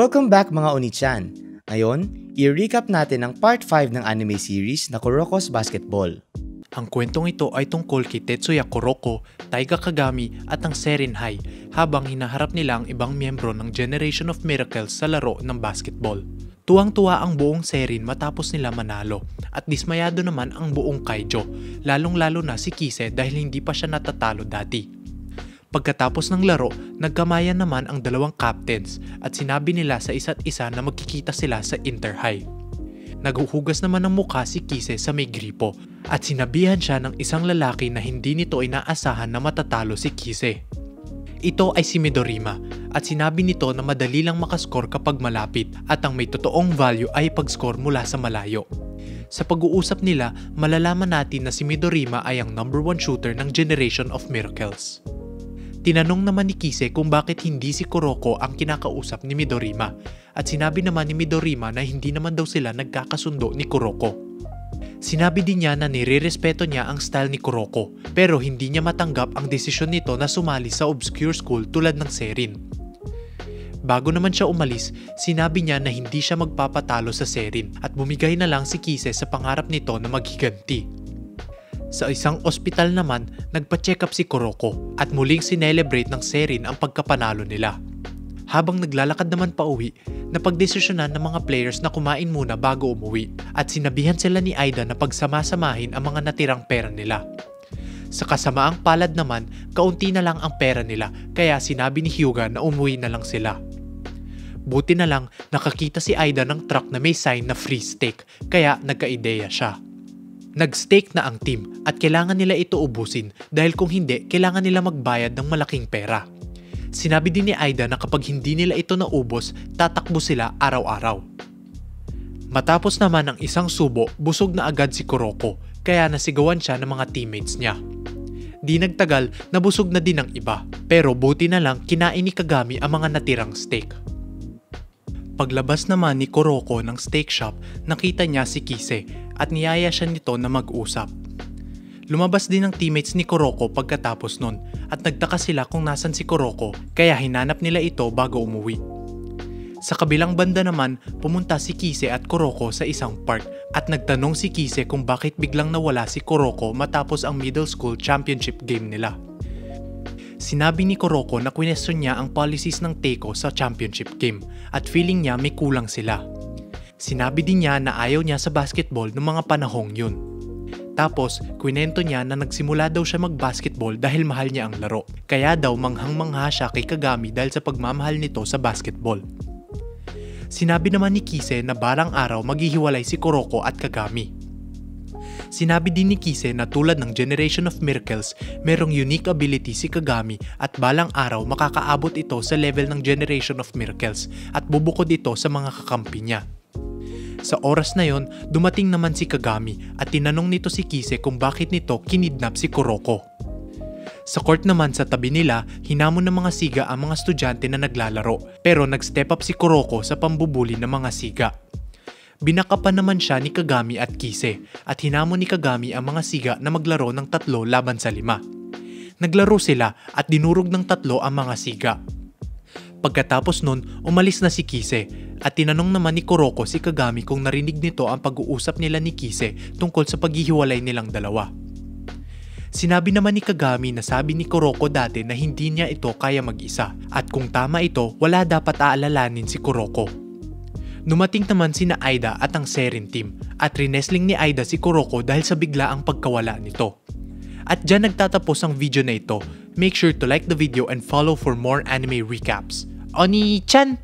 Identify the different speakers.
Speaker 1: Welcome back mga Oni-chan! Ngayon, i-recap natin ang part 5 ng anime series na Kuroko's Basketball.
Speaker 2: Ang kwentong ito ay tungkol kay Tetsuya Kuroko, Taiga Kagami at ang Serinhai habang hinaharap nila ang ibang miyembro ng Generation of Miracles sa laro ng basketball. Tuwang-tuwa ang buong Serin matapos nila manalo at dismayado naman ang buong Kaijo, lalong-lalo na si Kise dahil hindi pa siya natatalo dati. Pagkatapos ng laro, nagkamayan naman ang dalawang captains at sinabi nila sa isa't isa na magkikita sila sa Inter-High. Naghuhugas naman ng mukha si Kise sa may gripo at sinabihan siya ng isang lalaki na hindi nito inaasahan na matatalo si Kise. Ito ay si Midorima at sinabi nito na madali lang makascore kapag malapit at ang may totoong value ay pag-score mula sa malayo. Sa pag-uusap nila, malalaman natin na si Midorima ay ang number 1 shooter ng Generation of Miracles. Tinanong naman ni Kise kung bakit hindi si Kuroko ang kinakausap ni Midorima at sinabi naman ni Midorima na hindi naman daw sila nagkakasundo ni Kuroko. Sinabi din niya na nire-respeto niya ang style ni Kuroko pero hindi niya matanggap ang desisyon nito na sumali sa obscure school tulad ng Serin. Bago naman siya umalis, sinabi niya na hindi siya magpapatalo sa Serin at bumigay na lang si Kise sa pangarap nito na maghiganti. Sa isang ospital naman, nagpa-check up si Kuroko at muling sinelebrate ng Serin ang pagkapanalo nila. Habang naglalakad naman pa uwi, napagdesisyonan ng mga players na kumain muna bago umuwi at sinabihan sila ni Aida na pagsama-samahin ang mga natirang pera nila. Sa kasamaang palad naman, kaunti na lang ang pera nila kaya sinabi ni Hyuga na umuwi na lang sila. Buti na lang nakakita si Aida ng truck na may sign na free steak kaya nagka-ideya siya. Nag-stake na ang team at kailangan nila ito ubusin dahil kung hindi, kailangan nila magbayad ng malaking pera. Sinabi din ni Aida na kapag hindi nila ito naubos, tatakbo sila araw-araw. Matapos naman ang isang subo, busog na agad si Kuroko kaya nasigawan siya ng mga teammates niya. Di nagtagal, nabusog na din ang iba pero buti na lang kinain ni Kagami ang mga natirang steak. Paglabas naman ni Kuroko ng steak shop, nakita niya si Kise at niyaya siya nito na mag-usap. Lumabas din ang teammates ni Kuroko pagkatapos nun at nagtaka sila kung nasan si Kuroko kaya hinanap nila ito bago umuwi. Sa kabilang banda naman, pumunta si Kise at Kuroko sa isang park at nagtanong si Kise kung bakit biglang nawala si Kuroko matapos ang middle school championship game nila. Sinabi ni Kuroko na question niya ang policies ng Teiko sa championship game at feeling niya may kulang sila. Sinabi din niya na ayaw niya sa basketball noong mga panahong yun. Tapos, kwento niya na nagsimula daw siya mag-basketball dahil mahal niya ang laro. Kaya daw manghang-mangha siya kay Kagami dahil sa pagmamahal nito sa basketball. Sinabi naman ni Kise na balang araw maghihiwalay si Kuroko at Kagami. Sinabi din ni Kise na tulad ng Generation of Miracles, merong unique ability si Kagami at balang araw makakaabot ito sa level ng Generation of Miracles at bubukod ito sa mga kakampi niya. Sa oras na yon, dumating naman si Kagami at tinanong nito si Kise kung bakit nito kinidnap si Kuroko. Sa court naman sa tabi nila, hinamon ng mga siga ang mga estudyante na naglalaro pero nag-step up si Kuroko sa pambubuli ng mga siga. Binakapan naman siya ni Kagami at Kise at hinamon ni Kagami ang mga siga na maglaro ng 3 laban sa 5. Naglaro sila at dinurog ng 3 ang mga siga. Pagkatapos nun, umalis na si Kise at tinanong naman ni Kuroko si Kagami kung narinig nito ang pag-uusap nila ni Kise tungkol sa paghihiwalay nilang dalawa. Sinabi naman ni Kagami na sabi ni Kuroko dati na hindi niya ito kaya mag-isa at kung tama ito, wala dapat aalalanin si Kuroko. Dumating naman sina Aida at ang Serin team at rinesling ni Aida si Kuroko dahil sa biglaang pagkawala nito. At dyan nagtatapos ang video na ito. Make sure to like the video and follow for more anime recaps. Oni-chan!